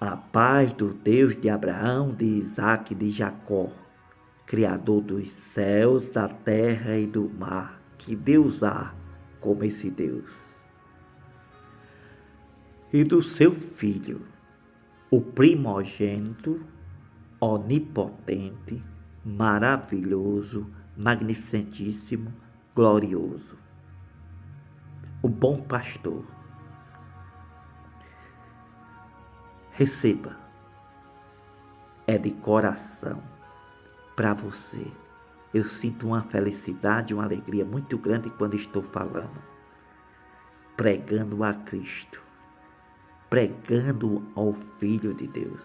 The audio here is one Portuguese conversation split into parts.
A paz do Deus de Abraão, de Isaque e de Jacó, Criador dos céus, da terra e do mar. Que Deus há como esse Deus? E do seu Filho, o primogênito, onipotente, maravilhoso, magnificentíssimo, glorioso, o bom pastor. Receba, é de coração para você. Eu sinto uma felicidade, uma alegria muito grande quando estou falando, pregando a Cristo, pregando ao Filho de Deus,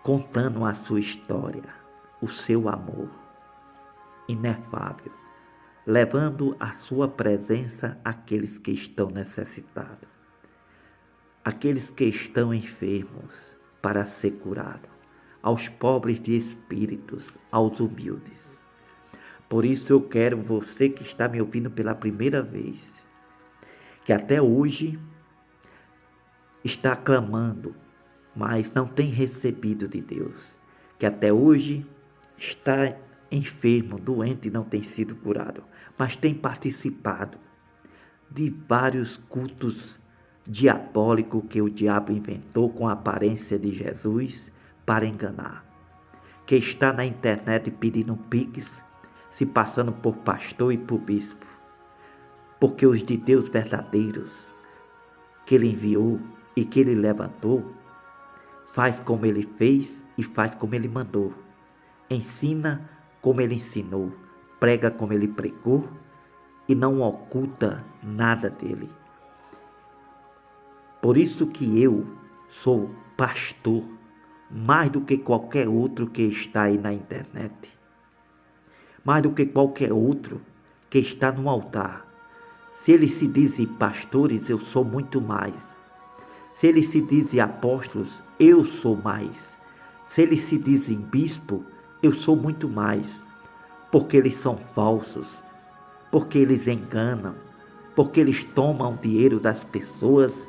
contando a sua história, o seu amor inefável, levando a sua presença àqueles que estão necessitados, aqueles que estão enfermos para ser curados, aos pobres de espíritos, aos humildes. Por isso eu quero você que está me ouvindo pela primeira vez, que até hoje está clamando, mas não tem recebido de Deus, que até hoje está enfermo, doente e não tem sido curado, mas tem participado de vários cultos diabólicos que o diabo inventou com a aparência de Jesus para enganar, que está na internet pedindo pix, se passando por pastor e por bispo, porque os de Deus verdadeiros que ele enviou e que ele levantou, faz como ele fez e faz como ele mandou, ensina como ele ensinou, prega como ele pregou e não oculta nada dele. Por isso que eu sou pastor, mais do que qualquer outro que está aí na internet, mais do que qualquer outro que está no altar. Se eles se dizem pastores, eu sou muito mais. Se eles se dizem apóstolos, eu sou mais. Se eles se dizem bispo, eu sou muito mais. Porque eles são falsos, porque eles enganam, porque eles tomam dinheiro das pessoas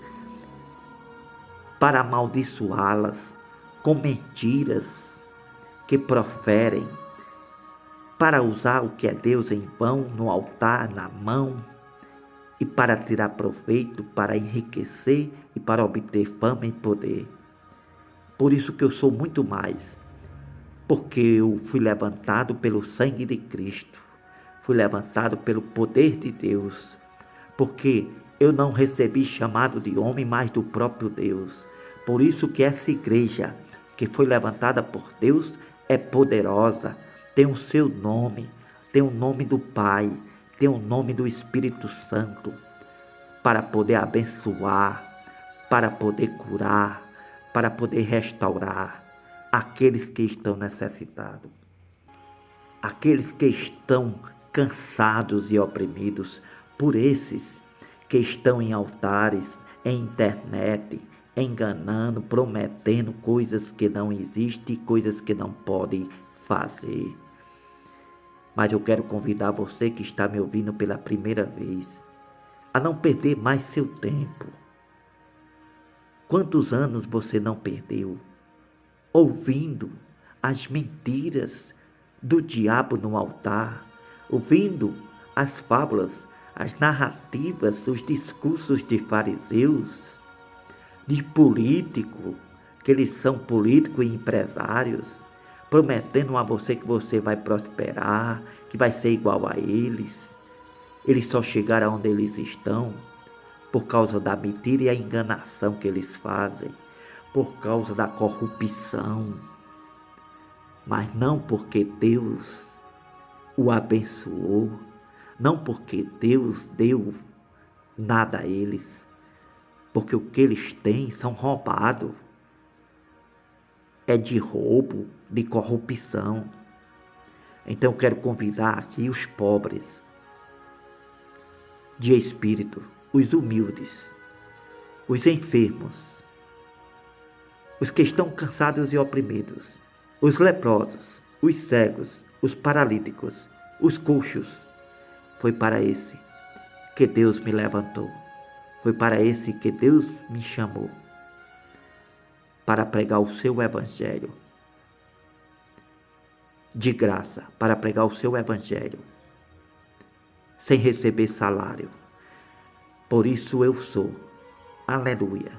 para amaldiçoá-las com mentiras que proferem, para usar o que é Deus em vão no altar, na mão, e para tirar proveito, para enriquecer e para obter fama e poder. Por isso que eu sou muito mais, porque eu fui levantado pelo sangue de Cristo, fui levantado pelo poder de Deus, porque eu não recebi chamado de homem, mas do próprio Deus. Por isso que essa igreja que foi levantada por Deus é poderosa, tem o seu nome, tem o nome do Pai, tem o nome do Espírito Santo, para poder abençoar, para poder curar, para poder restaurar aqueles que estão necessitados, aqueles que estão cansados e oprimidos, por esses que estão em altares, em internet, enganando, prometendo coisas que não existem, coisas que não podem fazer. Mas eu quero convidar você que está me ouvindo pela primeira vez a não perder mais seu tempo. Quantos anos você não perdeu ouvindo as mentiras do diabo no altar, ouvindo as fábulas, as narrativas, os discursos de fariseus, de políticos, que eles são políticos e empresários, prometendo a você que você vai prosperar, que vai ser igual a eles. Eles só chegaram onde eles estão por causa da mentira e a enganação que eles fazem, por causa da corrupção, mas não porque Deus o abençoou, não porque Deus deu nada a eles, porque o que eles têm são roubados, é de roubo, de corrupção. Então eu quero convidar aqui os pobres de espírito, os humildes, os enfermos, os que estão cansados e oprimidos, os leprosos, os cegos, os paralíticos, os coxos. Foi para esse que Deus me levantou. Foi para esse que Deus me chamou. para pregar o seu evangelho. De graça, para pregar o seu evangelho. Sem receber salário. Por isso eu sou. Aleluia.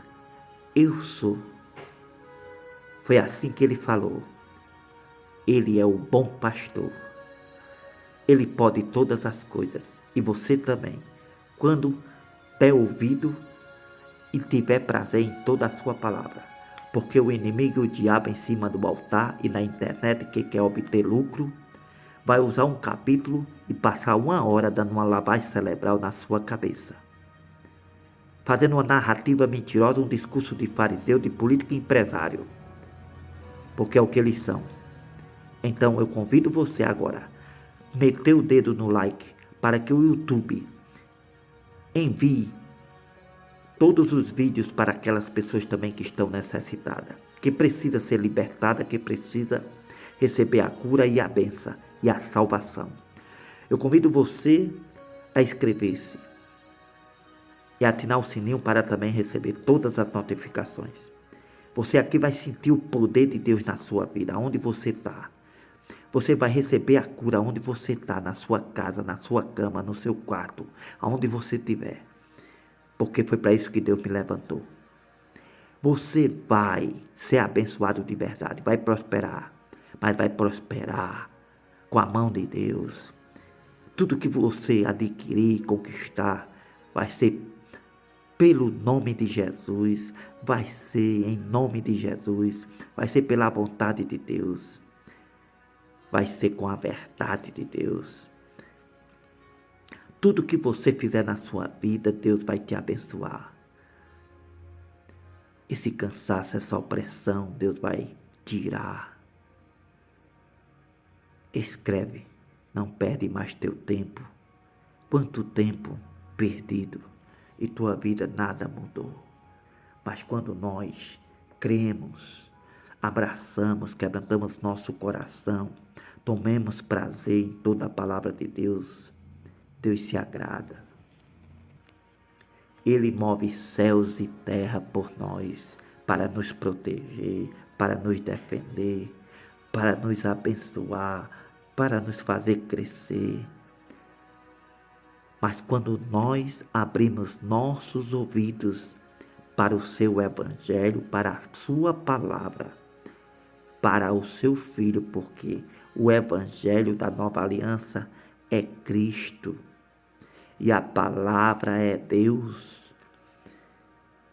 Eu sou. Foi assim que ele falou. Ele é o bom pastor. Ele pode todas as coisas. E você também. Quando der ouvido e tiver prazer em toda a sua palavra. Porque o inimigo, o diabo em cima do altar e na internet que quer obter lucro, vai usar um capítulo e passar 1 hora dando uma lavagem cerebral na sua cabeça. Fazendo uma narrativa mentirosa, um discurso de fariseu, de político e empresário. Porque é o que eles são. Então eu convido você agora, meter o dedo no like, para que o YouTube envie todos os vídeos para aquelas pessoas também que estão necessitadas, que precisa ser libertada, que precisa receber a cura e a bênção e a salvação. Eu convido você a inscrever-se e atinar o sininho para também receber todas as notificações. Você aqui vai sentir o poder de Deus na sua vida, onde você está. Você vai receber a cura onde você está, na sua casa, na sua cama, no seu quarto, aonde você estiver. Porque foi para isso que Deus me levantou. Você vai ser abençoado de verdade, vai prosperar, mas vai prosperar com a mão de Deus. Tudo que você adquirir, conquistar, vai ser pelo nome de Jesus, vai ser em nome de Jesus, vai ser pela vontade de Deus, vai ser com a verdade de Deus. Tudo que você fizer na sua vida, Deus vai te abençoar. Esse cansaço, essa opressão, Deus vai tirar. Escreve, não perde mais teu tempo. Quanto tempo perdido e tua vida nada mudou. Mas quando nós cremos, abraçamos, quebrantamos nosso coração, tomemos prazer em toda a palavra de Deus, Deus se agrada. Ele move céus e terra por nós, para nos proteger, para nos defender, para nos abençoar, para nos fazer crescer. Mas quando nós abrimos nossos ouvidos para o seu evangelho, para a sua palavra, para o seu filho, porque o evangelho da nova aliança é Cristo. E a palavra é Deus.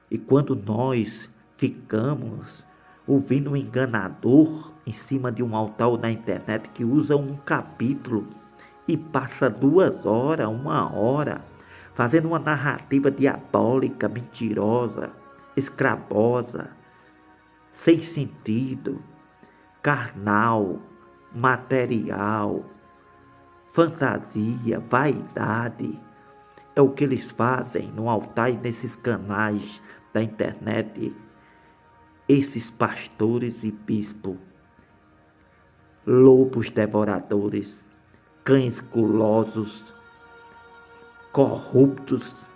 E quando nós ficamos ouvindo um enganador em cima de um altar ou na internet que usa um capítulo e passa 2 horas, 1 hora, fazendo uma narrativa diabólica, mentirosa, escravosa, sem sentido, carnal, material, fantasia, vaidade, é o que eles fazem no altar e nesses canais da internet. Esses pastores e bispos, lobos devoradores, cães gulosos, corruptos,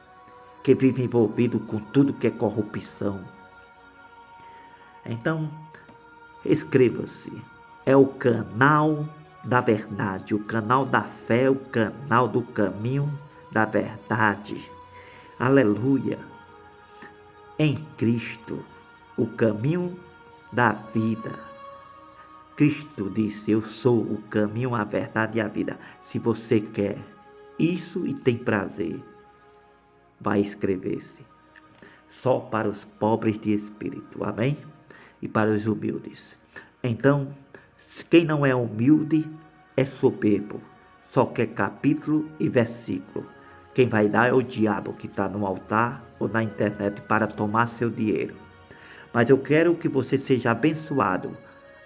que vivem envolvidos com tudo que é corrupção. Então, inscreva-se. É o canal da verdade, o canal da fé, o canal do caminho da verdade. Aleluia. Em Cristo, o caminho da vida. Cristo disse: eu sou o caminho, a verdade e a vida. Se você quer isso e tem prazer, vai inscrever-se. Só para os pobres de espírito, amém? E para os humildes. Então, quem não é humilde é soberbo, só quer capítulo e versículo. Quem vai dar é o diabo que está no altar ou na internet para tomar seu dinheiro. Mas eu quero que você seja abençoado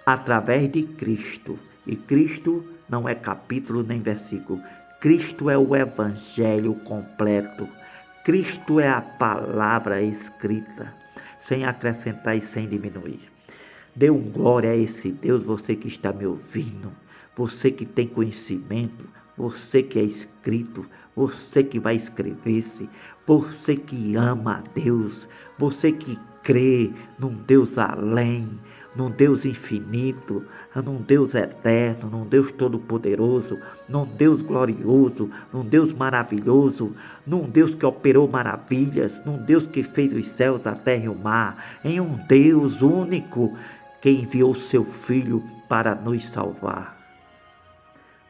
através de Cristo. E Cristo não é capítulo nem versículo. Cristo é o evangelho completo. Cristo é a palavra escrita, sem acrescentar e sem diminuir. Dê um glória a esse Deus, você que está me ouvindo, você que tem conhecimento, você que é inscrito, você que vai inscrever-se, você que ama a Deus, você que crê num Deus além, num Deus infinito, num Deus eterno, num Deus todo-poderoso, num Deus glorioso, num Deus maravilhoso, num Deus que operou maravilhas, num Deus que fez os céus, a terra e o mar, em um Deus único que enviou seu Filho para nos salvar.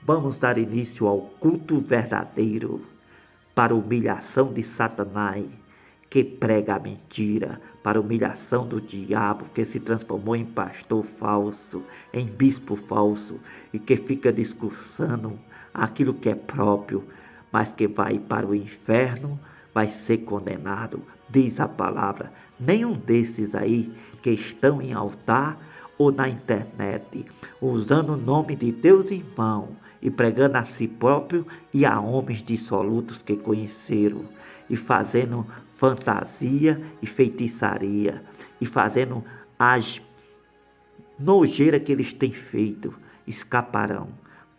Vamos dar início ao culto verdadeiro, para a humilhação de Satanás, que prega a mentira, para a humilhação do diabo, que se transformou em pastor falso, em bispo falso, e que fica discursando aquilo que é próprio, mas que vai para o inferno, vai ser condenado, diz a palavra. Nenhum desses aí que estão em altar ou na internet, usando o nome de Deus em vão, e pregando a si próprio e a homens dissolutos que conheceram, e fazendo fantasia e feitiçaria, e fazendo as nojeiras que eles têm feito, escaparão.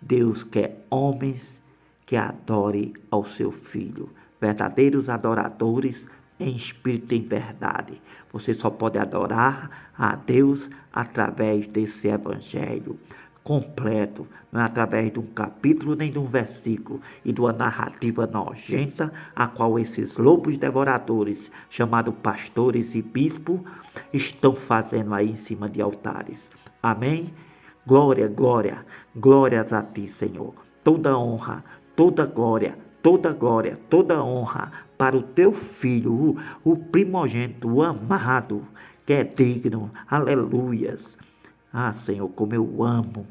Deus quer homens que adorem ao seu Filho, verdadeiros adoradores em espírito e em verdade. Você só pode adorar a Deus através desse evangelho completo, não é através de um capítulo nem de um versículo e de uma narrativa nojenta, a qual esses lobos devoradores, chamados pastores e bispos, estão fazendo aí em cima de altares. Amém? Glória, glória, glórias a ti, Senhor. Toda honra, toda glória, toda honra para o teu Filho, o primogênito, o amado, que é digno. Aleluias. Ah, Senhor, como eu amo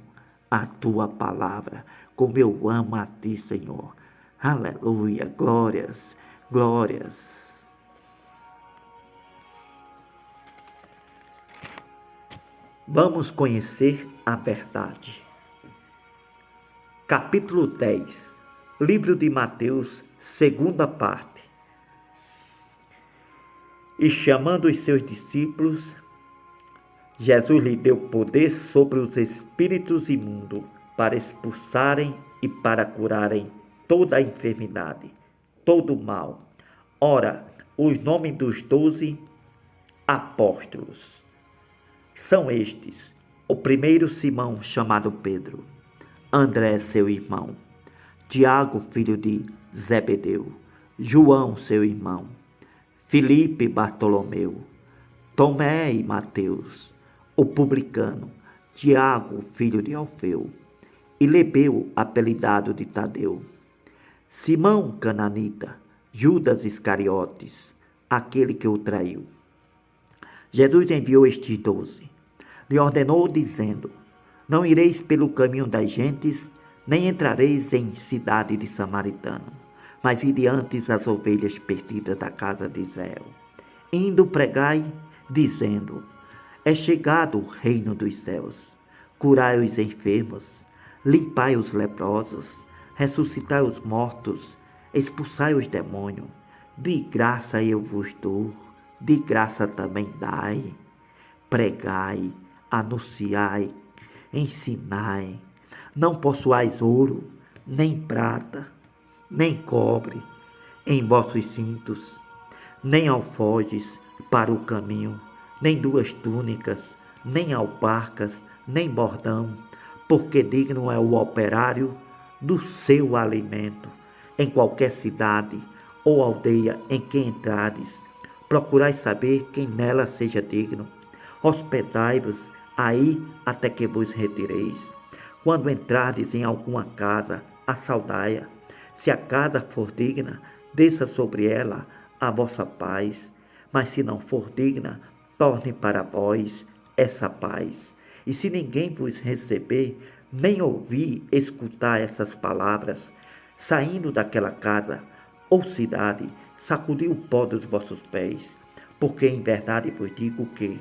a tua palavra, como eu amo a ti, Senhor. Aleluia, glórias, glórias. Vamos conhecer a verdade. Capítulo 10, livro de Mateus, segunda parte. E chamando os seus discípulos, Jesus lhe deu poder sobre os espíritos imundos para expulsarem e para curarem toda a enfermidade, todo o mal. Ora, os nomes dos 12 apóstolos são estes: o primeiro, Simão, chamado Pedro; André, seu irmão; Tiago, filho de Zebedeu; João, seu irmão; Filipe, Bartolomeu; Tomé e Mateus; o publicano, Tiago, filho de Alfeu; e Lebeu, apelidado de Tadeu; Simão, cananita; Judas Iscariotes, aquele que o traiu. Jesus enviou estes 12. Lhe ordenou, dizendo: não ireis pelo caminho das gentes, nem entrareis em cidade de samaritano, mas ide antes as ovelhas perdidas da casa de Israel. Indo pregai, dizendo: é chegado o reino dos céus. Curai os enfermos, limpai os leprosos, ressuscitai os mortos, expulsai os demônios. De graça eu vos dou, de graça também dai. Pregai, anunciai, ensinai. Não possuais ouro, nem prata, nem cobre em vossos cintos, nem alforjes para o caminho, nem 2 túnicas, nem alparcas, nem bordão, porque digno é o operário do seu alimento. Em qualquer cidade ou aldeia em que entrades, procurai saber quem nela seja digno. Hospedai-vos aí até que vos retireis. Quando entrardes em alguma casa, assaudai-a. Se a casa for digna, desça sobre ela a vossa paz. Mas se não for digna, torne para vós essa paz. E se ninguém vos receber, nem ouvir, escutar essas palavras, saindo daquela casa ou cidade, sacudi o pó dos vossos pés. Porque em verdade vos digo que,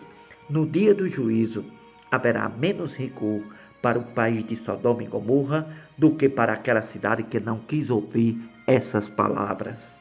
no dia do juízo, haverá menos rigor para o país de Sodoma e Gomorra do que para aquela cidade que não quis ouvir essas palavras.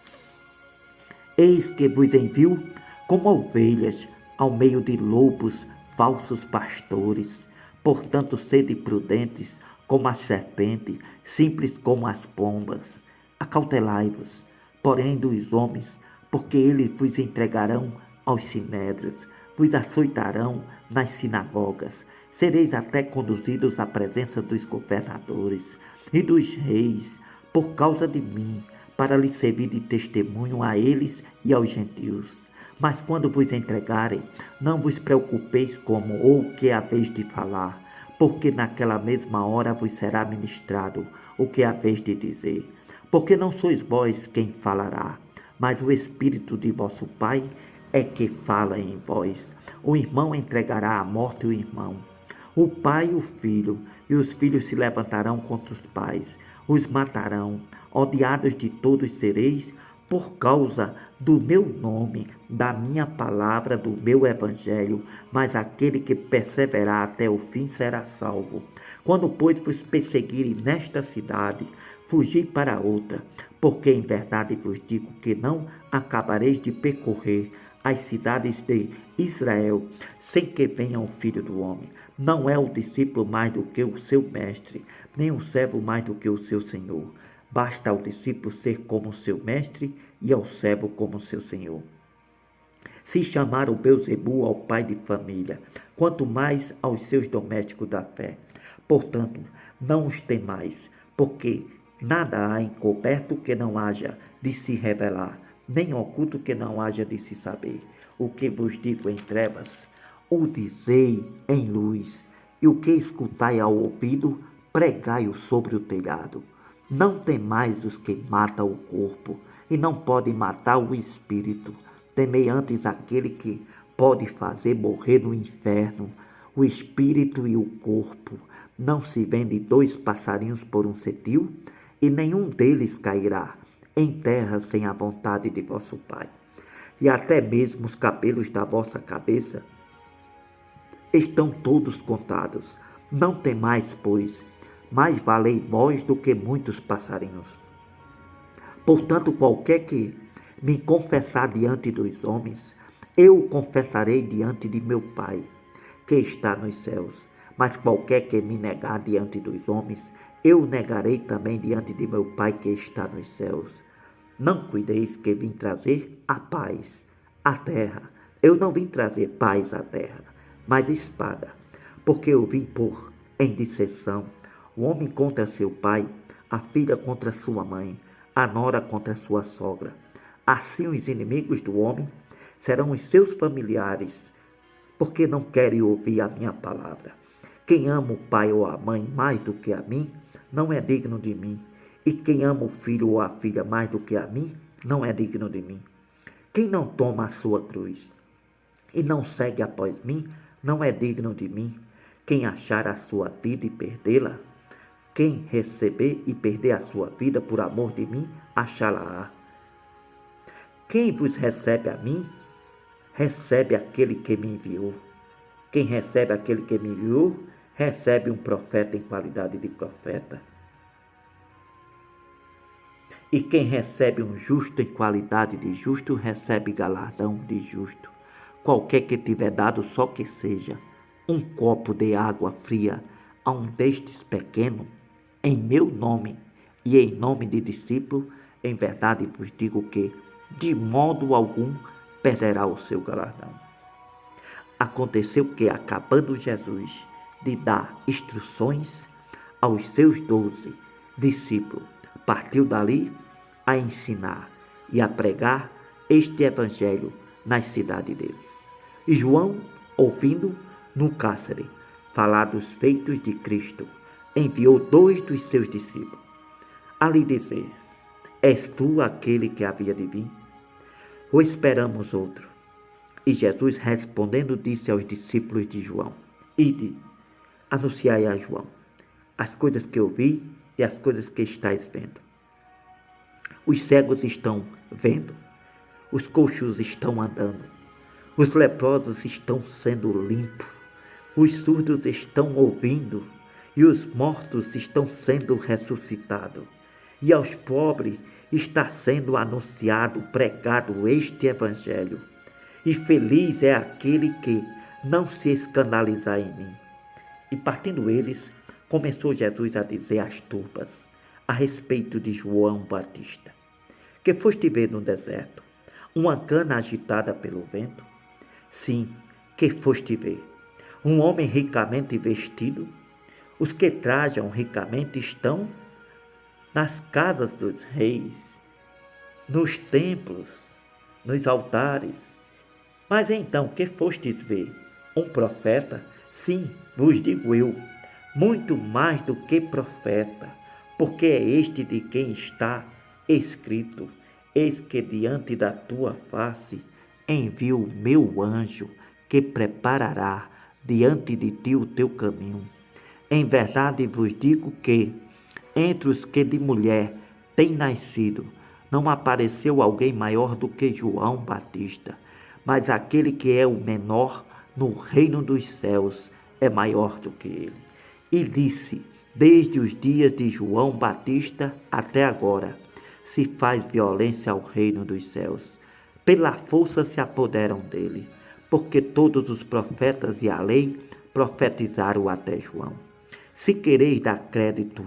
Eis que vos envio como ovelhas ao meio de lobos, falsos pastores. Portanto, sede prudentes como a serpente, simples como as pombas. Acautelai-vos, porém, dos homens, porque eles vos entregarão aos sinédrios. vos açoitarão nas sinagogas, sereis até conduzidos à presença dos governadores e dos reis, por causa de mim, para lhes servir de testemunho a eles e aos gentios. Mas quando vos entregarem, não vos preocupeis como ou o que haveis de falar, porque naquela mesma hora vos será ministrado o que haveis de dizer. Porque não sois vós quem falará, mas o Espírito de vosso Pai é que fala em vós. O irmão entregará à morte o irmão, o pai o filho, e os filhos se levantarão contra os pais, os matarão. Odiados de todos sereis, por causa do meu nome, da minha palavra, do meu evangelho, mas aquele que perseverar até o fim será salvo. Quando, pois, vos perseguirem nesta cidade, fugi para outra, porque em verdade vos digo que não acabareis de percorrer as cidades de Israel, sem que venha o Filho do Homem. Não é o discípulo mais do que o seu mestre, nem o servo mais do que o seu senhor. Basta ao discípulo ser como seu mestre e ao servo como seu senhor. Se chamar o Beelzebul ao pai de família, quanto mais aos seus domésticos da fé. Portanto, não os temais, porque nada há encoberto que não haja de se revelar, nem oculto que não haja de se saber. O que vos digo em trevas, o dizei em luz, e o que escutai ao ouvido, pregai-o sobre o telhado. Não temais os que matam o corpo, e não podem matar o espírito. Temei antes aquele que pode fazer morrer no inferno o espírito e o corpo. Não se vende 2 passarinhos por um cetil, e nenhum deles cairá em terra sem a vontade de vosso Pai. E até mesmo os cabelos da vossa cabeça estão todos contados. Não temais, pois, mais valei vós do que muitos passarinhos. Portanto, qualquer que me confessar diante dos homens, eu o confessarei diante de meu Pai, que está nos céus. Mas qualquer que me negar diante dos homens, eu o negarei também diante de meu Pai que está nos céus. Não cuideis que vim trazer a paz à terra. Eu não vim trazer paz à terra, mas espada, porque eu vim pôr em dissensão o homem contra seu pai, a filha contra sua mãe, a nora contra sua sogra. Assim os inimigos do homem serão os seus familiares, porque não querem ouvir a minha palavra. Quem ama o pai ou a mãe mais do que a mim, não é digno de mim. E quem ama o filho ou a filha mais do que a mim, não é digno de mim. Quem não toma a sua cruz e não segue após mim, não é digno de mim. Quem achar a sua vida e perdê-la, quem receber e perder a sua vida por amor de mim, achá-la-á. Quem vos recebe a mim, recebe aquele que me enviou. Quem recebe aquele que me enviou, recebe um profeta em qualidade de profeta. E quem recebe um justo em qualidade de justo, recebe galardão de justo. Qualquer que tiver dado só que seja um copo de água fria a um destes pequenos, em meu nome e em nome de discípulo, em verdade vos digo que, de modo algum, perderá o seu galardão. Aconteceu que, acabando Jesus de dar instruções aos seus 12 discípulos, partiu dali a ensinar e a pregar este evangelho nas cidades deles. E João, ouvindo no cárcere falar dos feitos de Cristo, enviou 2 dos seus discípulos a lhe dizer: És tu aquele que havia de vir? Ou esperamos outro? E Jesus respondendo disse aos discípulos de João: Ide, anunciai a João as coisas que eu vi e as coisas que estáis vendo. Os cegos estão vendo, os coxos estão andando, os leprosos estão sendo limpos, os surdos estão ouvindo e os mortos estão sendo ressuscitados. E aos pobres está sendo anunciado, pregado este evangelho. E feliz é aquele que não se escandalizar em mim. E partindo eles, começou Jesus a dizer às turmas a respeito de João Batista: Que foste ver no deserto? Uma cana agitada pelo vento? Sim, que foste ver? Um homem ricamente vestido? Os que trajam ricamente estão nas casas dos reis, nos templos, nos altares. Mas então, que fostes ver? Um profeta? Sim, vos digo eu, muito mais do que profeta, porque é este de quem está escrito: eis que diante da tua face envio o meu anjo, que preparará diante de ti o teu caminho. Em verdade vos digo que, entre os que de mulher têm nascido, não apareceu alguém maior do que João Batista, mas aquele que é o menor no reino dos céus é maior do que ele. E disse: desde os dias de João Batista até agora, se faz violência ao reino dos céus. Pela força se apoderam dele, porque todos os profetas e a lei profetizaram até João. Se quereis dar crédito,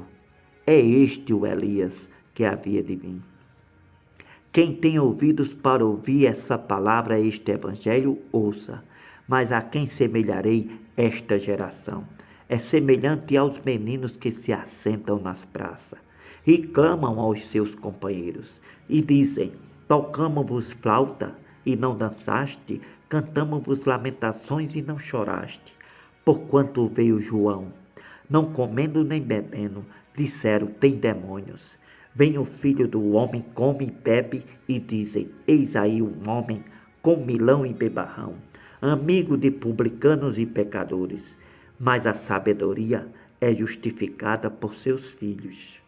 é este o Elias que havia de vir. Quem tem ouvidos para ouvir essa palavra, este evangelho, ouça. Mas a quem semelharei esta geração? É semelhante aos meninos que se assentam nas praças e clamam aos seus companheiros e dizem: tocamo-vos flauta e não dançaste, cantamo-vos lamentações e não choraste. Porquanto veio João, não comendo nem bebendo, disseram: tem demônios. Vem o filho do homem, come e bebe, e dizem: eis aí um homem comilão e bebarrão, amigo de publicanos e pecadores. Mas a sabedoria é justificada por seus filhos.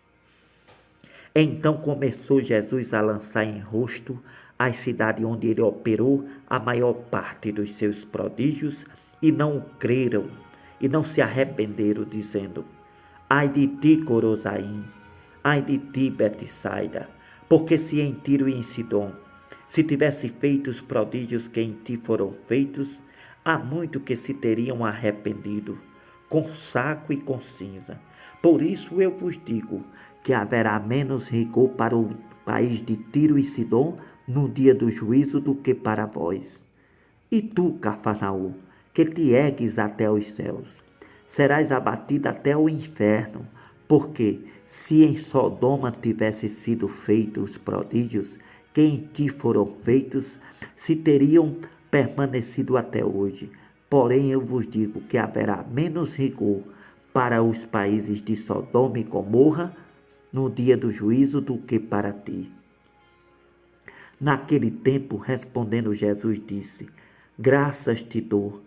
Então começou Jesus a lançar em rosto as cidades onde ele operou a maior parte dos seus prodígios, e não o creram, e não se arrependeram, dizendo: ai de ti, Corozaim, ai de ti, Betsaida, porque se em Tiro e em Sidom se tivesse feito os prodígios que em ti foram feitos, há muito que se teriam arrependido, com saco e com cinza. Por isso eu vos digo que haverá menos rigor para o país de Tiro e Sidom no dia do juízo do que para vós. E tu, Cafarnaum, que te ergues até os céus, serás abatida até o inferno, porque se em Sodoma tivessem sido feitos os prodígios que em ti foram feitos, se teriam permanecido até hoje. Porém eu vos digo que haverá menos rigor para os países de Sodoma e Gomorra no dia do juízo do que para ti. Naquele tempo, respondendo Jesus, disse: graças te dou,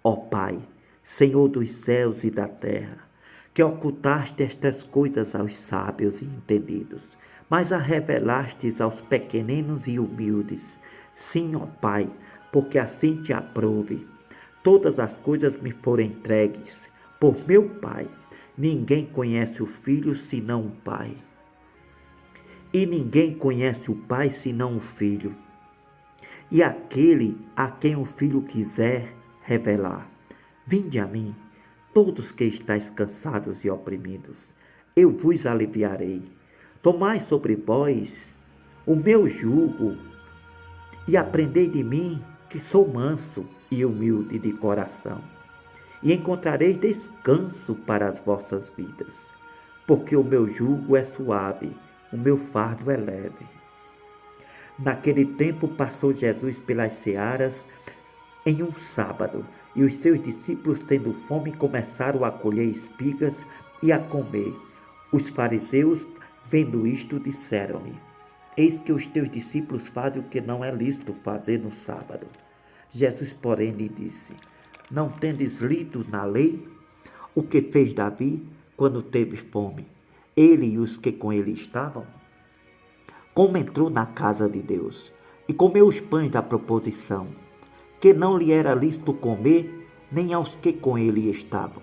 ó Pai, Senhor dos céus e da terra, que ocultaste estas coisas aos sábios e entendidos, mas a revelastes aos pequeninos e humildes. Sim, ó Pai, porque assim te aprouve. Todas as coisas me foram entregues por meu Pai. Ninguém conhece o Filho senão o Pai. E ninguém conhece o Pai senão o Filho, e aquele a quem o Filho quiser revelar. Vinde a mim, todos que estáis cansados e oprimidos, eu vos aliviarei. Tomai sobre vós o meu jugo e aprendei de mim, que sou manso e humilde de coração, e encontrareis descanso para as vossas vidas, porque o meu jugo é suave, o meu fardo é leve. Naquele tempo passou Jesus pelas searas em um sábado, e os seus discípulos, tendo fome, começaram a colher espigas e a comer. Os fariseus, vendo isto, disseram-lhe: eis que os teus discípulos fazem o que não é lícito fazer no sábado. Jesus, porém, lhe disse: não tendes lido na lei o que fez Davi quando teve fome, ele e os que com ele estavam? Como entrou na casa de Deus e comeu os pães da proposição, que não lhe era lícito comer nem aos que com ele estavam,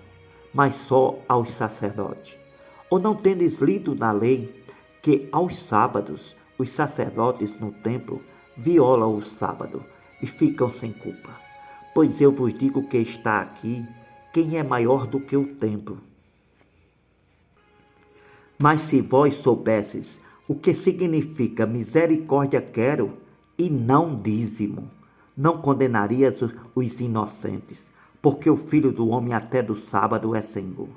mas só aos sacerdotes. Ou não tendes lido na lei que aos sábados os sacerdotes no templo violam o sábado e ficam sem culpa? Pois eu vos digo que está aqui quem é maior do que o templo. Mas se vós soubesses o que significa misericórdia quero e não dízimo, Não condenarias os inocentes, porque o Filho do Homem até do sábado é Senhor.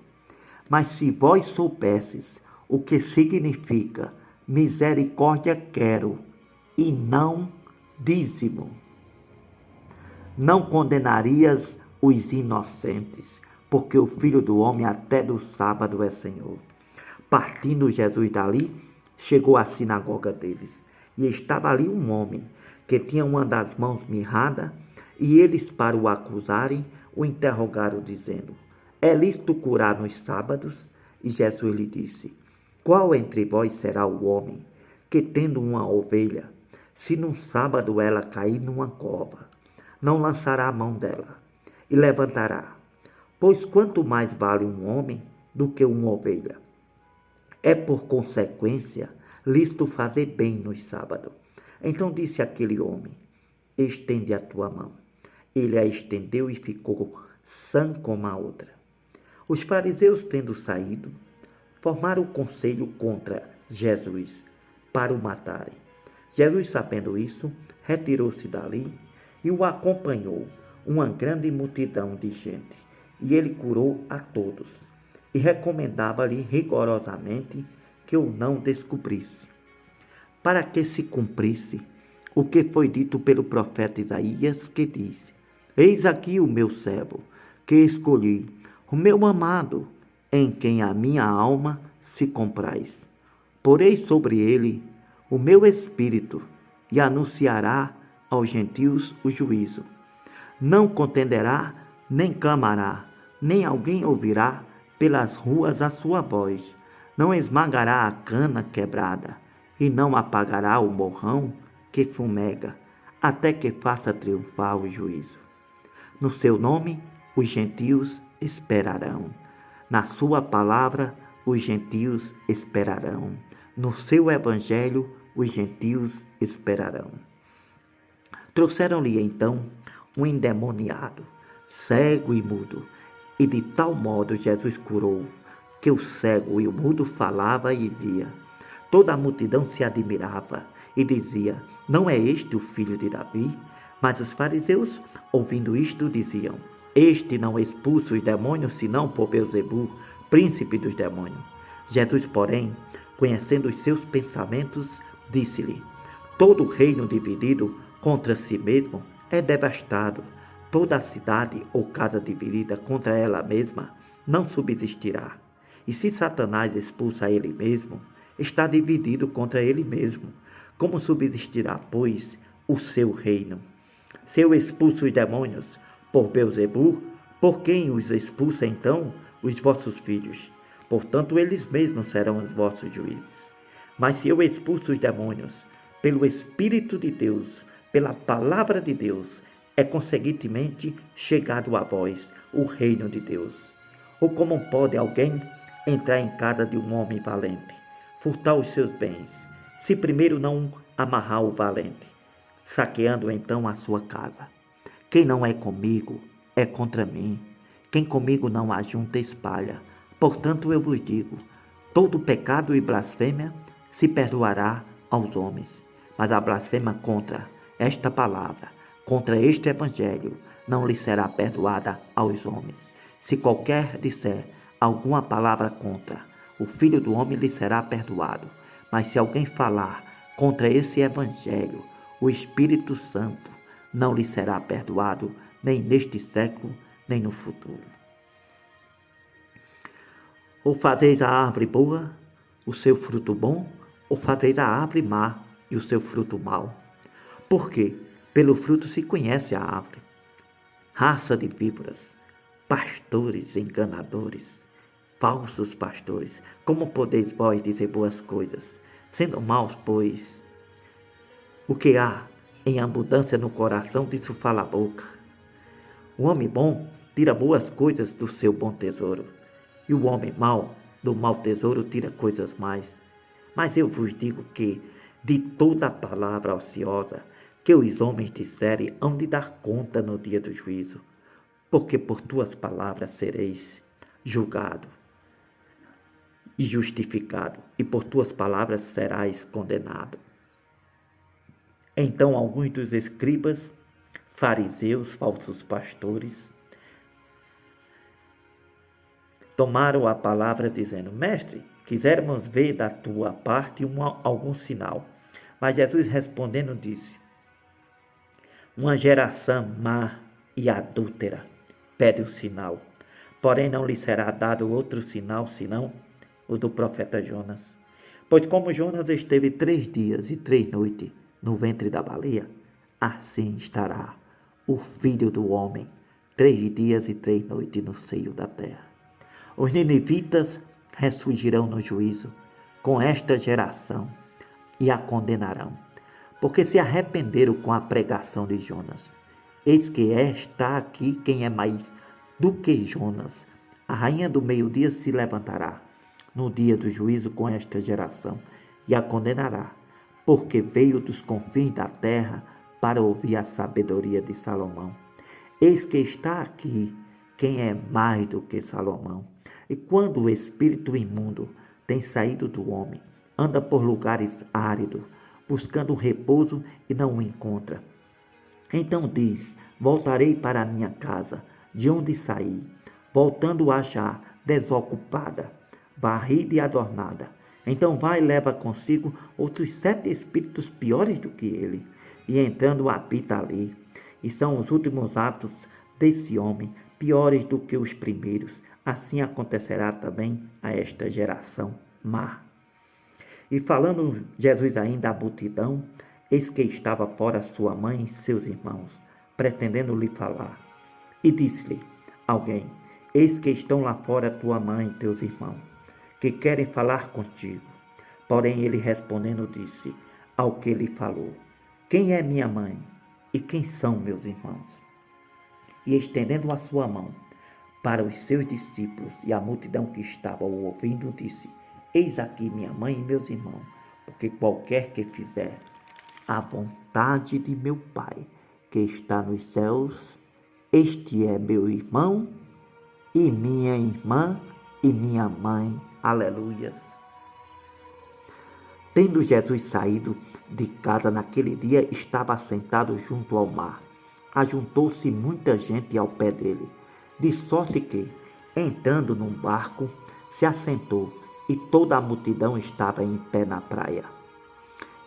Mas se vós soubesses o que significa misericórdia quero e não dízimo, não condenarias os inocentes, porque o Filho do Homem até do sábado é Senhor. Partindo Jesus dali, chegou à sinagoga deles, e estava ali um homem que tinha uma das mãos mirrada, e eles, para o acusarem, o interrogaram, dizendo: é lícito curar nos sábados? E Jesus lhe disse: qual entre vós será o homem que, tendo uma ovelha, se num sábado ela cair numa cova, não lançará a mão dela e levantará? Pois quanto mais vale um homem do que uma ovelha? É por consequência lícito fazer bem nos sábados. Então disse aquele homem: estende a tua mão. Ele a estendeu e ficou sã como a outra. Os fariseus, tendo saído, formaram conselho contra Jesus para o matarem. Jesus, sabendo isso, retirou-se dali e o acompanhou uma grande multidão de gente. E ele curou a todos e recomendava-lhe rigorosamente que o não descobrisse, para que se cumprisse o que foi dito pelo profeta Isaías, que disse: eis aqui o meu servo, que escolhi, o meu amado, em quem a minha alma se compraz. Porei sobre ele o meu espírito, e anunciará aos gentios o juízo. Não contenderá, nem clamará, nem alguém ouvirá pelas ruas a sua voz. Não esmagará a cana quebrada, e não apagará o morrão que fumega, até que faça triunfar o juízo. No seu nome, os gentios esperarão. Na sua palavra, os gentios esperarão. No seu evangelho, os gentios esperarão. Trouxeram-lhe então um endemoniado, cego e mudo, e de tal modo Jesus curou, que o cego e o mudo falava e via. Toda a multidão se admirava e dizia: não é este o filho de Davi? Mas os fariseus, ouvindo isto, diziam: este não expulsa os demônios, senão por Beelzebul, príncipe dos demônios. Jesus, porém, conhecendo os seus pensamentos, disse-lhe: todo reino dividido contra si mesmo é devastado. Toda a cidade ou casa dividida contra ela mesma não subsistirá. E se Satanás expulsa ele mesmo, está dividido contra ele mesmo. Como subsistirá, pois, o seu reino? Se eu expulso os demônios por Beelzebul, por quem os expulsa então? Os vossos filhos. Portanto, eles mesmos serão os vossos juízes. Mas se eu expulso os demônios pelo Espírito de Deus, pela palavra de Deus, é conseguintemente chegado a vós o reino de Deus. Ou como pode alguém entrar em casa de um homem valente, furtar os seus bens, se primeiro não amarrar o valente, saqueando então a sua casa? Quem não é comigo é contra mim. Quem comigo não ajunta espalha. Portanto eu vos digo: todo pecado e blasfêmia se perdoará aos homens, mas a blasfêmia contra esta palavra, contra este evangelho, não lhe será perdoada aos homens. Se qualquer disser alguma palavra contra o Filho do Homem, lhe será perdoado. Mas se alguém falar contra esse evangelho, o Espírito Santo não lhe será perdoado, nem neste século, nem no futuro. Ou fazeis a árvore boa, o seu fruto bom, ou fazeis a árvore má e o seu fruto mau. Porque pelo fruto se conhece a árvore. Raça de víboras, pastores enganadores, falsos pastores, como podeis vós dizer boas coisas, sendo maus? Pois o que há em abundância no coração, disso fala a boca. O homem bom tira boas coisas do seu bom tesouro, e o homem mau do mau tesouro tira coisas mais. Mas eu vos digo que de toda palavra ociosa que os homens disserem, hão de dar conta no dia do juízo, porque por tuas palavras sereis julgado e justificado, e por tuas palavras serás condenado. Então alguns dos escribas fariseus, falsos pastores, tomaram a palavra dizendo: Mestre, quisermos ver da tua parte algum sinal. Mas Jesus respondendo disse: uma geração má e adúltera pede o sinal, porém não lhe será dado outro sinal senão o do profeta Jonas. Pois como Jonas esteve 3 dias e 3 noites no ventre da baleia, assim estará o Filho do Homem 3 dias e 3 noites no seio da terra. Os ninivitas ressurgirão no juízo com esta geração e a condenarão, porque se arrependeram com a pregação de Jonas. Eis que está aqui quem é mais do que Jonas. A rainha do meio-dia se levantará no dia do juízo com esta geração e a condenará, porque veio dos confins da terra para ouvir a sabedoria de Salomão. Eis que está aqui quem é mais do que Salomão. E quando o espírito imundo tem saído do homem, anda por lugares áridos, buscando repouso e não o encontra. Então diz: voltarei para a minha casa, de onde saí, voltando a já desocupada, varrida e adornada. Então vai e leva consigo outros 7 espíritos piores do que ele, e entrando habita ali. E são os últimos atos desse homem, piores do que os primeiros. Assim acontecerá também a esta geração má. E falando Jesus ainda à multidão, eis que estava fora sua mãe e seus irmãos, pretendendo lhe falar. E disse-lhe alguém: eis que estão lá fora tua mãe e teus irmãos, que querem falar contigo. Porém ele respondendo disse ao que lhe falou: quem é minha mãe e quem são meus irmãos? E estendendo a sua mão para os seus discípulos e a multidão que estava o ouvindo, disse: eis aqui minha mãe e meus irmãos, porque qualquer que fizer a vontade de meu Pai, que está nos céus, este é meu irmão e minha irmã e minha mãe. Aleluias. Tendo Jesus saído de casa naquele dia, estava sentado junto ao mar. Ajuntou-se muita gente ao pé dele, de sorte que, entrando num barco, se assentou, e toda a multidão estava em pé na praia.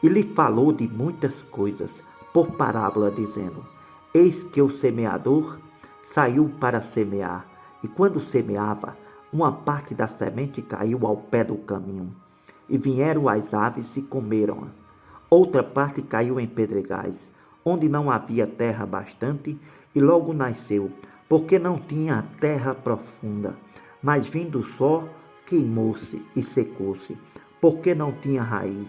E lhe falou de muitas coisas, por parábola, dizendo: eis que o semeador saiu para semear, e quando semeava, uma parte da semente caiu ao pé do caminho, e vieram as aves e comeram-a. Outra parte caiu em pedregais, onde não havia terra bastante, e logo nasceu, porque não tinha terra profunda. Mas vindo o sol, queimou-se e secou-se, porque não tinha raiz.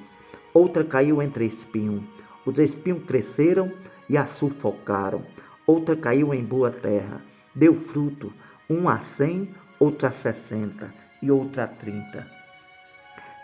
Outra caiu entre espinhos. Os espinhos cresceram e a sufocaram. Outra caiu em boa terra. Deu fruto, uma a 100, outra a 60 e outra a 30.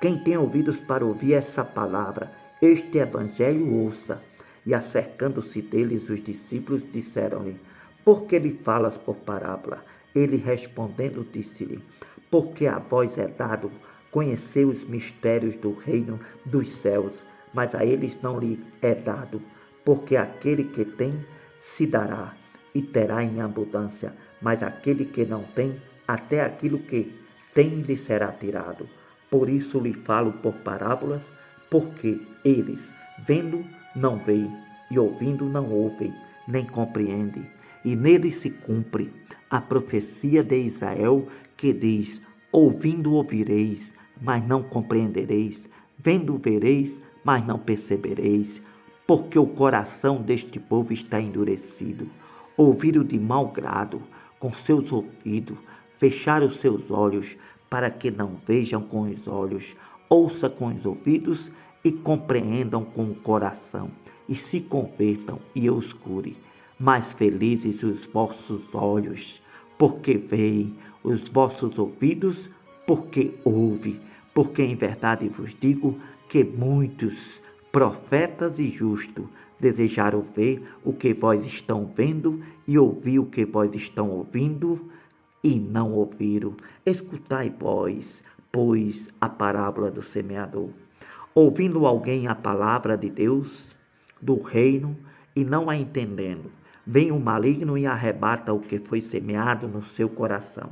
Quem tem ouvidos para ouvir essa palavra, este evangelho ouça. E acercando-se deles os discípulos, disseram-lhe: por que lhe falas por parábola? Ele respondendo disse-lhe: porque a vós é dado conhecer os mistérios do reino dos céus, mas a eles não lhe é dado, porque aquele que tem se dará e terá em abundância, mas aquele que não tem, até aquilo que tem lhe será tirado. Por isso lhe falo por parábolas, porque eles, vendo, não veem, e ouvindo, não ouvem, nem compreendem. E nele se cumpre a profecia de Israel, que diz: ouvindo ouvireis, mas não compreendereis, vendo vereis, mas não percebereis, porque o coração deste povo está endurecido. Ouviram de mau grado com seus ouvidos, fecharam os seus olhos, para que não vejam com os olhos, ouçam com os ouvidos e compreendam com o coração, e se convertam e eu os cure. Mais felizes os vossos olhos, porque veem, os vossos ouvidos, porque ouvem. Porque em verdade vos digo que muitos profetas e justos desejaram ver o que vós estão vendo e ouvir o que vós estão ouvindo e não ouviram. Escutai vós, pois, a parábola do semeador. Ouvindo alguém a palavra de Deus, do reino, e não a entendendo, vem o maligno e arrebata o que foi semeado no seu coração.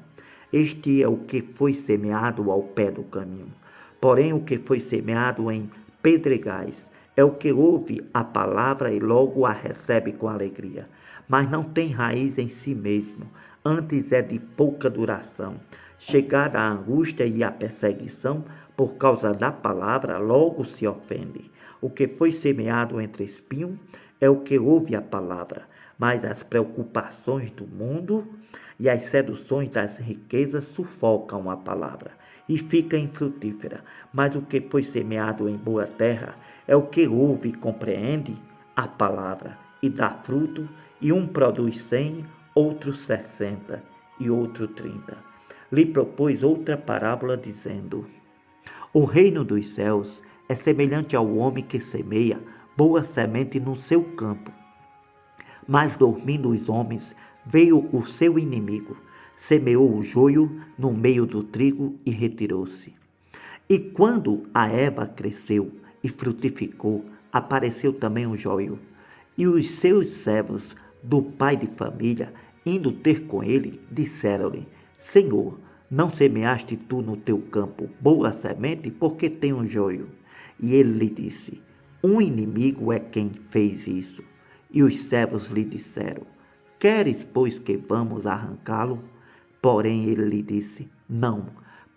Este é o que foi semeado ao pé do caminho. Porém, o que foi semeado em pedregais é o que ouve a palavra e logo a recebe com alegria, mas não tem raiz em si mesmo, antes é de pouca duração. Chegada a angústia e a perseguição por causa da palavra, logo se ofende. O que foi semeado entre espinhos é o que ouve a palavra, mas as preocupações do mundo e as seduções das riquezas sufocam a palavra e fica infrutífera. Mas o que foi semeado em boa terra é o que ouve e compreende a palavra e dá fruto, e um produz 100, outro 60 e outro 30. Lhe propôs outra parábola dizendo: o reino dos céus é semelhante ao homem que semeia boa semente no seu campo. Mas dormindo os homens, veio o seu inimigo, semeou o joio no meio do trigo e retirou-se. E quando a erva cresceu e frutificou, apareceu também o joio. E os seus servos do pai de família, indo ter com ele, disseram-lhe: Senhor, não semeaste tu no teu campo boa semente, porque tem um joio? E ele lhe disse: um inimigo é quem fez isso. E os servos lhe disseram: queres, pois, que vamos arrancá-lo? Porém ele lhe disse: não,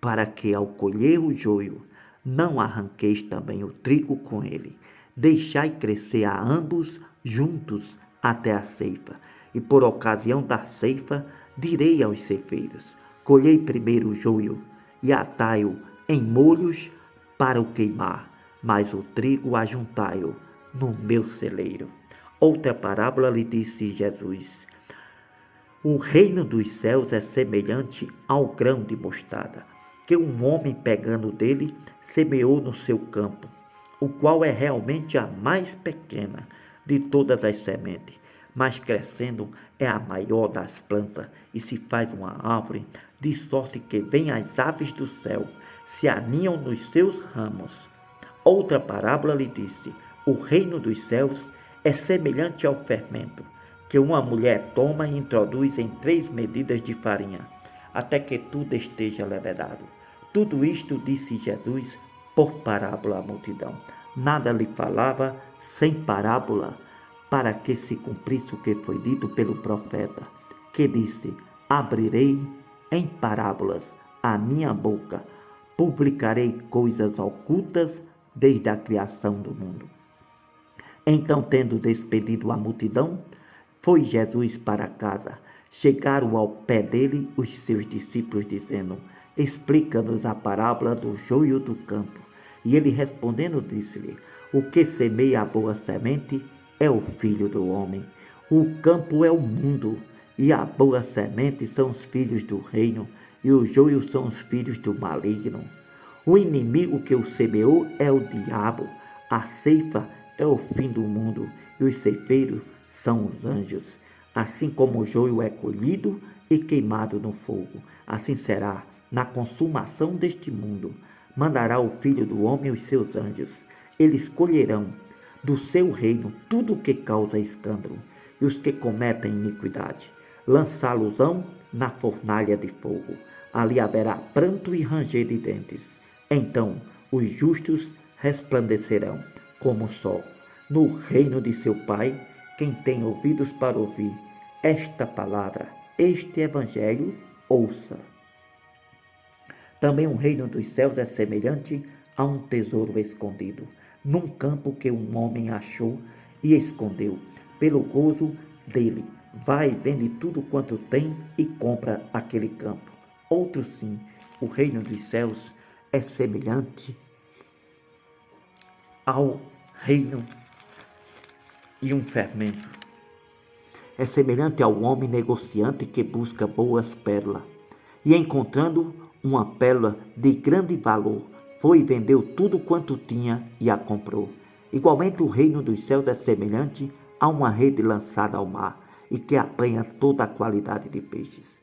para que ao colher o joio, não arranqueis também o trigo com ele. Deixai crescer a ambos juntos até a ceifa. E por ocasião da ceifa, direi aos ceifeiros: colhei primeiro o joio e atai-o em molhos para o queimar, mas o trigo ajuntai-o no meu celeiro. Outra parábola lhe disse Jesus: o reino dos céus é semelhante ao grão de mostarda, que um homem pegando dele semeou no seu campo, o qual é realmente a mais pequena de todas as sementes, mas crescendo é a maior das plantas e se faz uma árvore, de sorte que vêm as aves do céu, se aninham nos seus ramos. Outra parábola lhe disse: o reino dos céus é semelhante ao fermento, que uma mulher toma e introduz em 3 medidas de farinha, até que tudo esteja levedado. Tudo isto disse Jesus por parábola à multidão. Nada lhe falava sem parábola, para que se cumprisse o que foi dito pelo profeta, que disse: abrirei em parábolas a minha boca, publicarei coisas ocultas desde a criação do mundo. Então, tendo despedido a multidão, foi Jesus para casa. Chegaram ao pé dele os seus discípulos, dizendo: explica-nos a parábola do joio do campo. E ele respondendo disse-lhe: o que semeia a boa semente é o Filho do homem. O campo é o mundo, e a boa semente são os filhos do reino, e o joio são os filhos do maligno. O inimigo que o semeou é o diabo. A ceifa é o fim do mundo, e os ceifeiros são os anjos. Assim como o joio é colhido e queimado no fogo, assim será na consumação deste mundo. Mandará o Filho do homem os seus anjos. Eles colherão do seu reino tudo o que causa escândalo, e os que cometem iniquidade lançá-los-ão na fornalha de fogo. Ali haverá pranto e ranger de dentes. Então os justos resplandecerão como o sol no reino de seu Pai. Quem tem ouvidos para ouvir esta palavra, este evangelho, ouça. Também o reino dos céus é semelhante a um tesouro escondido num campo que um homem achou e escondeu. Pelo gozo dele, vai, vende tudo quanto tem e compra aquele campo. Outro sim, o reino dos céus é semelhante ao reino e um fermento. É semelhante ao homem negociante que busca boas pérolas, e encontrando uma pérola de grande valor, foi e vendeu tudo quanto tinha e a comprou. Igualmente o reino dos céus é semelhante a uma rede lançada ao mar, e que apanha toda a qualidade de peixes.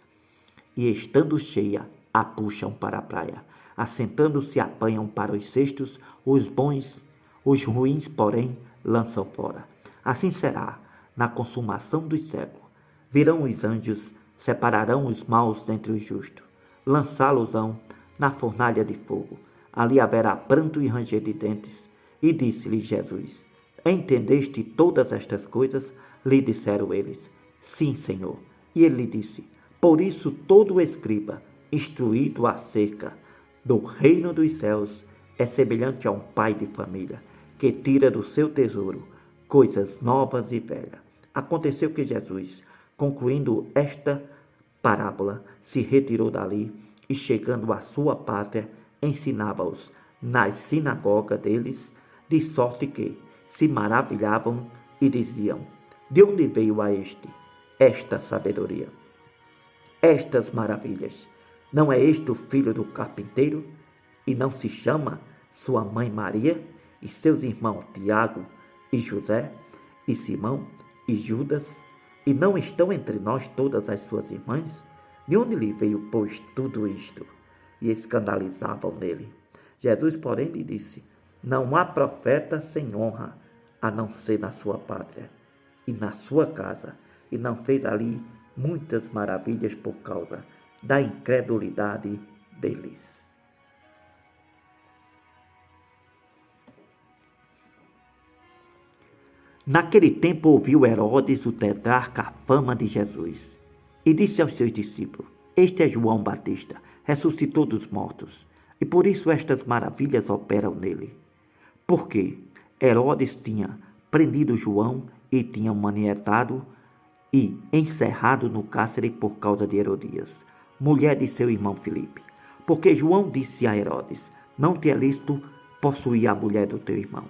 E estando cheia, a puxam para a praia. Assentando-se, apanham para os cestos os bons, os ruins, porém, lançam fora. Assim será na consumação dos séculos. Virão os anjos, separarão os maus dentre os justos, lançá-los-ão na fornalha de fogo. Ali haverá pranto e ranger de dentes. E disse-lhe Jesus: Entendeste todas estas coisas? Lhe disseram eles: Sim, Senhor. E ele lhe disse: Por isso todo escriba, instruído acerca do reino dos céus, é semelhante a um pai de família, que tira do seu tesouro coisas novas e velhas. Aconteceu que Jesus, concluindo esta parábola, se retirou dali e, chegando à sua pátria, ensinava-os nas sinagogas deles, de sorte que se maravilhavam e diziam: De onde veio a esta sabedoria, estas maravilhas? Não é este o filho do carpinteiro? E não se chama sua mãe Maria, e seus irmãos Tiago e José, e Simão e Judas? E não estão entre nós todas as suas irmãs? De onde lhe veio, pois, tudo isto? E escandalizavam nele. Jesus, porém, lhe disse: Não há profeta sem honra, a não ser na sua pátria e na sua casa. E não fez ali muitas maravilhas por causa da incredulidade deles. Naquele tempo ouviu Herodes, o tetrarca, a fama de Jesus, e disse aos seus discípulos: Este é João Batista, ressuscitou dos mortos, e por isso estas maravilhas operam nele. Porque Herodes tinha prendido João e tinha o manietado e encerrado no cárcere por causa de Herodias, mulher de seu irmão Filipe. Porque João disse a Herodes: Não te é lícito possuir a mulher do teu irmão.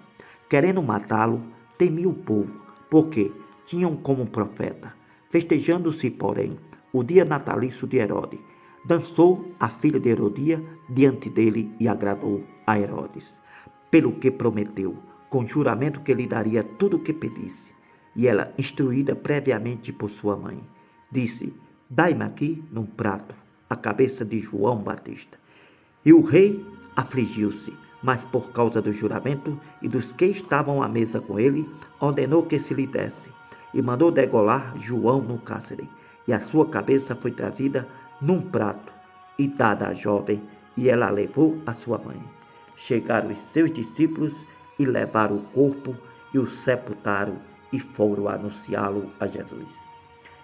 Querendo matá-lo, temia o povo, porque tinham como profeta. Festejando-se, porém, o dia natalício de Herodes, dançou a filha de Herodia diante dele e agradou a Herodes, pelo que prometeu, com juramento, que lhe daria tudo o que pedisse. E ela, instruída previamente por sua mãe, disse: Dai-me aqui, num prato, a cabeça de João Batista. E o rei afligiu-se, mas por causa do juramento e dos que estavam à mesa com ele, ordenou que se lhe desse, e mandou degolar João no cárcere. E a sua cabeça foi trazida num prato e dada à jovem, e ela a levou à sua mãe. Chegaram os seus discípulos e levaram o corpo e o sepultaram, e foram anunciá-lo a Jesus.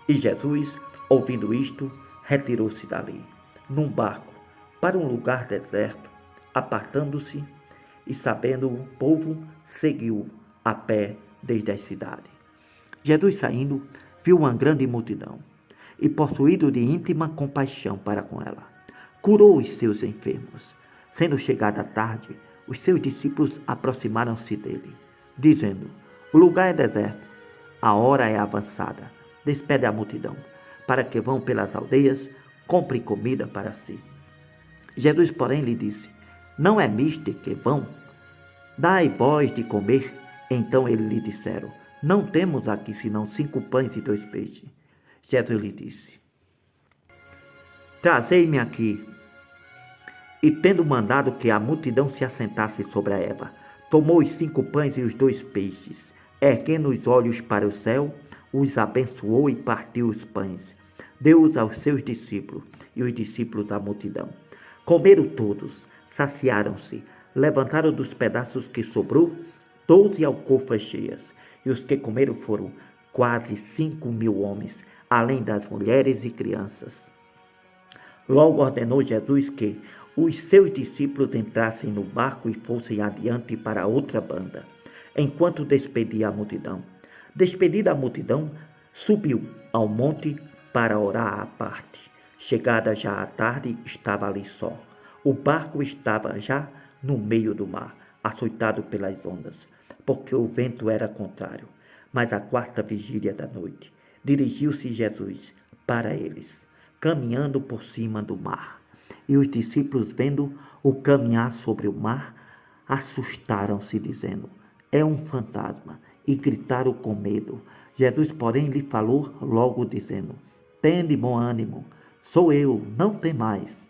E Jesus, ouvindo isto, retirou-se dali, num barco, para um lugar deserto, apartando-se, e sabendo o povo, seguiu a pé desde a cidade. Jesus, saindo, viu uma grande multidão, e possuído de íntima compaixão para com ela, curou os seus enfermos. Sendo chegada a tarde, os seus discípulos aproximaram-se dele, dizendo: O lugar é deserto, a hora é avançada, despede a multidão, para que vão pelas aldeias, compre comida para si. Jesus, porém, lhe disse: Não é mister que vão? Dai vós de comer. Então eles lhe disseram: Não temos aqui senão 5 pães e 2 peixes. Jesus lhe disse: Trazei-me aqui. E tendo mandado que a multidão se assentasse sobre a erva, tomou os 5 pães e os 2 peixes, erguendo os olhos para o céu, os abençoou e partiu os pães. Deu-os aos seus discípulos, e os discípulos à multidão. Comeram todos, saciaram-se, levantaram dos pedaços que sobrou 12 alcofas cheias, e os que comeram foram quase 5.000 homens, além das mulheres e crianças. Logo ordenou Jesus que os seus discípulos entrassem no barco e fossem adiante para outra banda, enquanto despedia a multidão. Despedida a multidão, subiu ao monte para orar à parte. Chegada já à tarde, estava ali só. O barco estava já no meio do mar, açoitado pelas ondas, porque o vento era contrário. Mas à 4ª vigília da noite, dirigiu-se Jesus para eles, caminhando por cima do mar. E os discípulos, vendo o caminhar sobre o mar, assustaram-se, dizendo: É um fantasma, e gritaram com medo. Jesus, porém, lhe falou logo, dizendo: Tende bom ânimo, sou eu, não temais.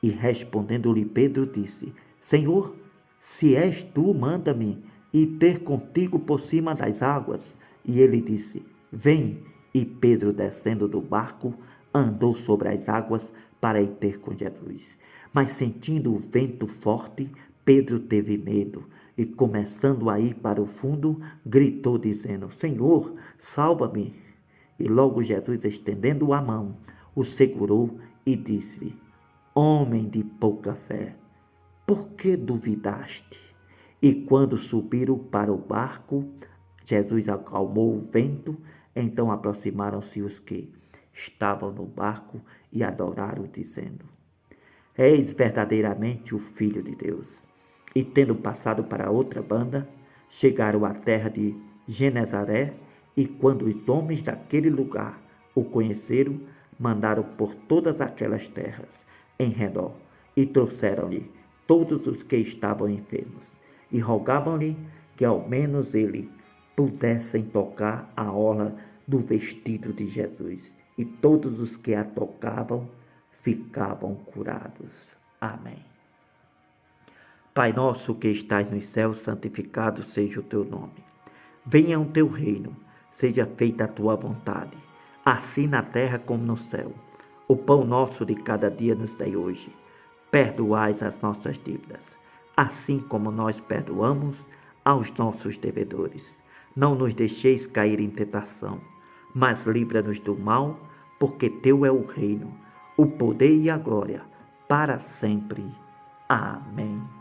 E respondendo-lhe Pedro, disse: Senhor, se és tu, manda-me ir ter contigo por cima das águas. E ele disse: Vem! E Pedro, descendo do barco, andou sobre as águas para ir ter com Jesus. Mas sentindo o vento forte, Pedro teve medo e, começando a ir para o fundo, gritou dizendo: Senhor, salva-me! E logo Jesus, estendendo a mão, o segurou e disse-lhe: Homem de pouca fé, por que duvidaste? E quando subiram para o barco, Jesus acalmou o vento. Então aproximaram-se os que estavam no barco e adoraram, dizendo: És verdadeiramente o Filho de Deus. E tendo passado para outra banda, chegaram à terra de Genezaré, e quando os homens daquele lugar o conheceram, mandaram por todas aquelas terras em redor, e trouxeram-lhe todos os que estavam enfermos, e rogavam-lhe que ao menos ele pudessem tocar a orla do vestido de Jesus. E todos os que a tocavam ficavam curados. Amém. Pai nosso que estás nos céus, santificado seja o teu nome. Venha o teu reino, seja feita a tua vontade, assim na terra como no céu. O pão nosso de cada dia nos dai hoje. Perdoai as nossas dívidas, assim como nós perdoamos aos nossos devedores. Não nos deixeis cair em tentação, mas livra-nos do mal, porque teu é o reino, o poder e a glória, para sempre. Amém.